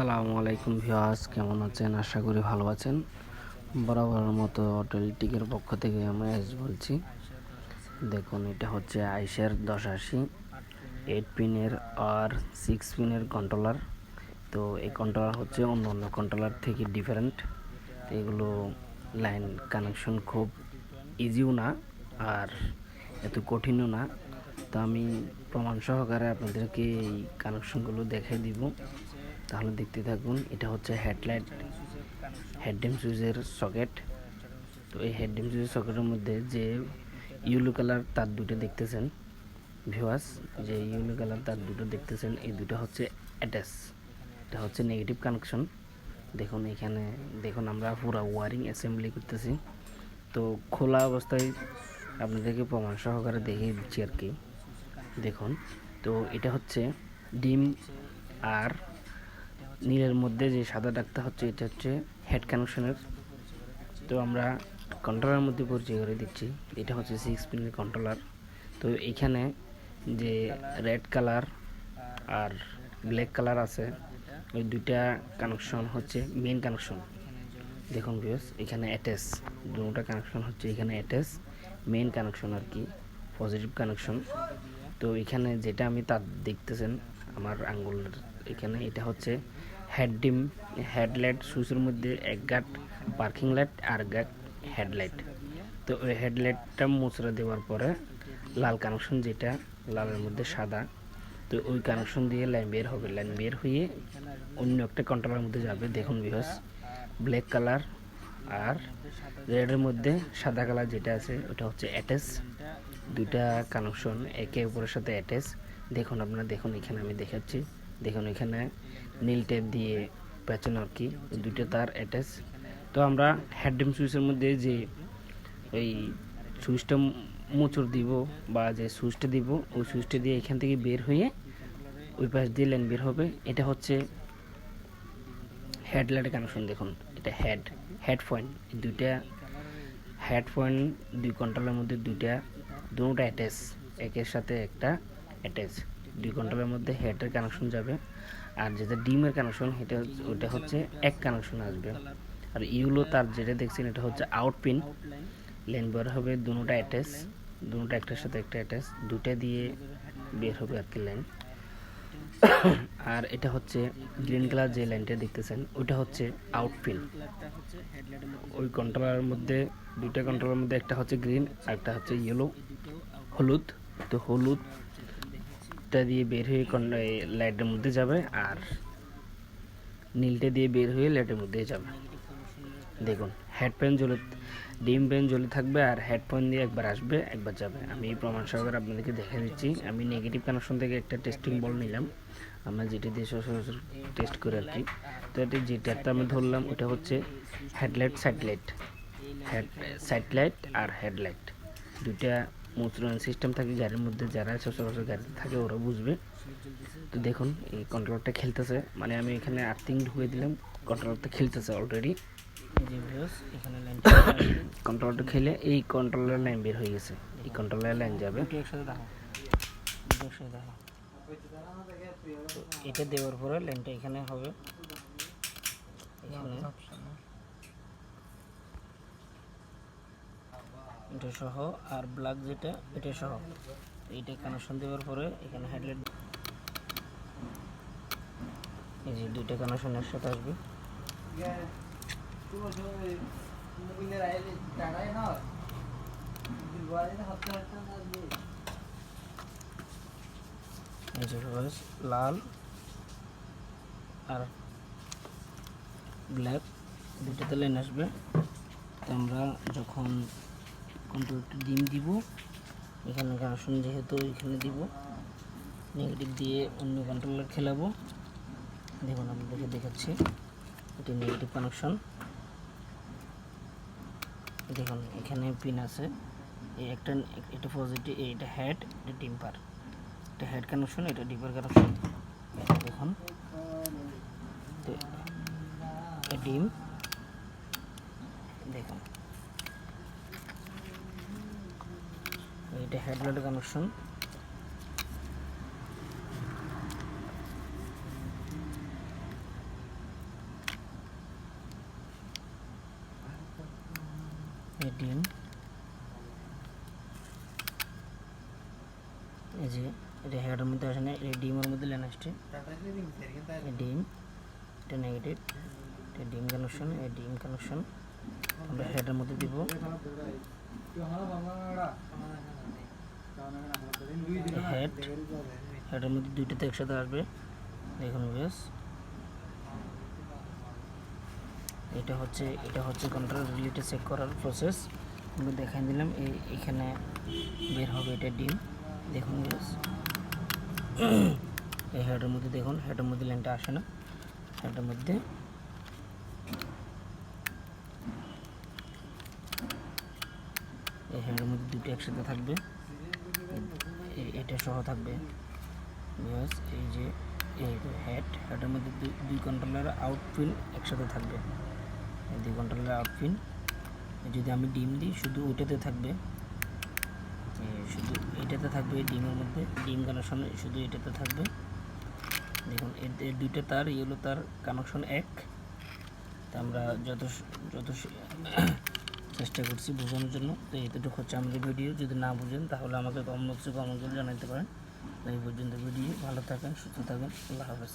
আসসালামু আলাইকুম ভিউয়ার্স, কেমন আছেন? আশা করি ভালো আছেন। বরাবরের মতো টেলিটিকের পক্ষ থেকে আমি বলছি। দেখুন, এটা হচ্ছে আইশার 1080 8 পিনের আর 6 পিনের কন্ট্রোলার। তো এই কন্ট্রোলার হচ্ছে অন্য অন্য কন্ট্রোলার থেকে ডিফারেন্ট। এগুলো লাইন কানেকশন খুব ইজিও না আর এত কঠিনও না। তো আমি প্রমাণ সহকারে আপনাদেরকে এই কানেকশনগুলো দেখাই দিব, তাহলে দেখতে থাকুন। এটা হচ্ছে হেডলাইট হেডল্যাম্প সুইচের সকেট। তো এই হেডল্যাম্প সুইচের সকেটের মধ্যে যে ইয়েলো কালার তার দুটো দেখতেছেন ভিউয়ার্স, যে ইয়েলো কালার তার দুটো দেখতেছেন, এই দুটো হচ্ছে অ্যাটাচ। এটা হচ্ছে নেগেটিভ কানেকশন। দেখুন এখানে, দেখুন আমরা পুরো ওয়ারিং অ্যাসেম্বলি করতেছি। তো খোলা অবস্থায় আপনাদেরকে প্রমাণ সহকারে দেখিয়ে দিচ্ছি আর কি। দেখুন, তো এটা হচ্ছে ডিম আর নীলের মধ্যে যে সাদা ডাকটা হচ্ছে, এটা হচ্ছে হেড কানেকশনের। তো আমরা কন্ট্রোলারের মধ্যে পরিচয় করে দিচ্ছি। এটা হচ্ছে 6 পিনের কন্ট্রোলার। তো এখানে যে রেড কালার আর ব্ল্যাক কালার আছে, ওই দুইটা কানেকশন হচ্ছে মেইন কানেকশন। দেখুন ভিউয়ার্স, এখানে অ্যাটাচ, দুটোটা কানেকশন হচ্ছে এখানে অ্যাটাচ মেইন কানেকশন আর কি, পজিটিভ কানেকশন। তো এখানে যেটা আমি তার দেখতেছেন আমার আঙ্গুলের এখানে, এটা হচ্ছে হেডলাইট সুইচের মধ্যে এক গাঁট পার্কিং লাইট আর গাঁট হেডলাইট। তো ওই হেডলাইটটা মুচড়া দেওয়ার পরে লাল কানেকশন, যেটা লালের মধ্যে সাদা, তো ওই কানেকশন দিয়ে লাইন বের হবে। লাইন বের হয়ে অন্য একটা কন্ট্রোলারের মধ্যে যাবে। দেখুন ভিউয়ার্স, ব্ল্যাক কালার আর রেডের মধ্যে সাদা কালার যেটা আছে, ওটা হচ্ছে অ্যাটাচ। দুইটা কানেকশন একে অপরের সাথে অ্যাটাচ। দেখুন আপনারা, দেখুন এখানে আমি দেখাচ্ছি। দেখুন এখানে নীল টেপ দিয়ে পেঁচানো আর কি, দুইটা তার অ্যাটাচ। তো আমরা হেডল্যাম্প সুইচের মধ্যে যে ওই সুইচটা মোচড় দিব বা যে সুইচটা দিব, ওই সুইচটা দিয়ে এখান থেকে বের হয়ে ওই পাশ দিয়ে লাইন বের হবে। এটা হচ্ছে হেডলাইটের কানেকশন। দেখুন এটা হেড পয়েন্ট, দুইটা হেড পয়েন্ট দুই কন্ট্রোলের মধ্যে দুটোটা অ্যাটাচ, একের সাথে একটা অ্যাটাচ। দুই কন্ট্রোলের মধ্যে হেডের কানেকশন যাবে, আর যেটা ডিমের কানেকশন ওটা হচ্ছে এক কানেকশন আসবে। আর ইউলো তার যেটা দেখছেন, এটা হচ্ছে আউট পিন। লাইন বের হবে দুটোটা অ্যাটাচ, দুটোটা একটার সাথে একটা অ্যাটাচ, দুটা দিয়ে বের হবে আর কি লাইন। আর এটা হচ্ছে গ্রিন কালার যে লাইনটা দেখতেছেন, ওটা হচ্ছে আউট পিন। ওই কন্ট্রোলারের মধ্যে, দুইটা কন্ট্রোলারের মধ্যে একটা হচ্ছে গ্রিন আর একটা হচ্ছে হলুদ। তো হলুদটা দিয়ে বের হয়ে লাইটের মধ্যে যাবে, আর নীলটা দিয়ে বের হয়ে লাইটের মধ্যে যাবে। দেখুন ডিম পেন জ্বলে থাকবে, আর হেডফোন দিয়ে একবার আসবে একবার যাবে। আমি এই প্রমাণ সহকারে আপনাদেরকে দেখে দিচ্ছি। আমি নেগেটিভ কানেকশন থেকে একটা টেস্টিং বল নিলাম, আমরা যেটা দিয়ে সচরাচর টেস্ট করে আর কি। তো এটা যে ট্যাপটা আমি ধরলাম, ওটা হচ্ছে সাইড লাইট আর হেডলাইট। দুইটা মুদ্রণ সিস্টেম থাকে গাড়ির মধ্যে, যারা সচরাচর গাড়িতে থাকে ওরা বুঝবে। তো দেখুন এই কন্ট্রোলারটা খেলতেছে, মানে আমি এখানে আর্থিং ঢুকিয়ে দিলাম, কন্ট্রোলারটা খেলতেছে অলরেডি। এখানে কন্ট্রোলারটা খেলে এই কন্ট্রোলার লাইন বের হয়ে গেছে, এই কন্ট্রোলার লাইন যাবে। এটা দেওয়ার পরে লাইনটা এখানে হবে, এখানে এটা সহ, আর ব্ল্যাক যেটা এটা সহ। এইটা কানেকশন দেওয়ার পরে এখানে হেডলাইট, এই যে দুইটা কানেকশন একসাথে আসবে। লাল আর ব্ল্যাক দুটাতে লাইন আসবে। তো আমরা যখন কন্ট্রোলটা ডিম দিব, এখানে কানেকশন যেহেতু এখানে দিব, নেগেটিভ দিয়ে অন্য কন্ট্রোলার খেলাবো। দেখুন আপনাদেরকে দেখাচ্ছি, এটি নেগেটিভ কানেকশন। দেখুন এখানে পিন আছে, এই একটা, এটা পজিটিভ, এটা হেড, এটা ডিম্পার। এটা হেড কানেকশন, এটা ডিম্পার কানেকশন। দেখুন ডিম, দেখুন এটা হেডলাইট কানেকশন। ডিম, এই যে এটা হেডের মধ্যে আসে না, এই ডিমের মধ্যে লেন আসছে, ডিম, এটা নেগেটিভ, এটা ডিম কানেকশন, এই ডিম কানেকশন আমরা হেডের মধ্যে দিব। হেডের মধ্যে দুইটাতে একসাথে আসবে। দেখুন বেশ, এটা হচ্ছে কন্ট্রোল রিলেটে চেক করার প্রসেস। আমি দেখাই দিলাম, এইখানে বের হবে এটা ডিম। দেখুন বেশ, এই হেডের মধ্যে দেখুন, হেডের মধ্যে লাইনটা আসে না, হেডের মধ্যে এই হেডের মধ্যে দুটো একসাথে থাকবে, এটা সহ থাকবে। বেশ, এই যে এই হেডের মধ্যে দুই কন্ট্রোলার আউটপিন একসাথে থাকবে, এই দুই কন্ট্রোলার আউটপিন। যদি আমি ডিম দিই শুধু ওইটাতে থাকবে, শুধু এটাতে থাকবে, ডিমের মধ্যে ডিম কানেকশন শুধু এটাতে থাকবে। দেখুন এর দুইটা তার, ইয়েলো তার কানেকশন এক। তা আমরা যত চেষ্টা করছি বোঝানোর জন্য। তো এতটুকু হচ্ছে আমাদের ভিডিও। যদি না বুঝেন তাহলে আমাকে কমেন্ট বক্সে কমেন্ট করে জানাতে পারেন। এই পর্যন্ত ভিডিও। ভালো থাকেন, সুস্থ থাকেন, আল্লাহ হাফেজ।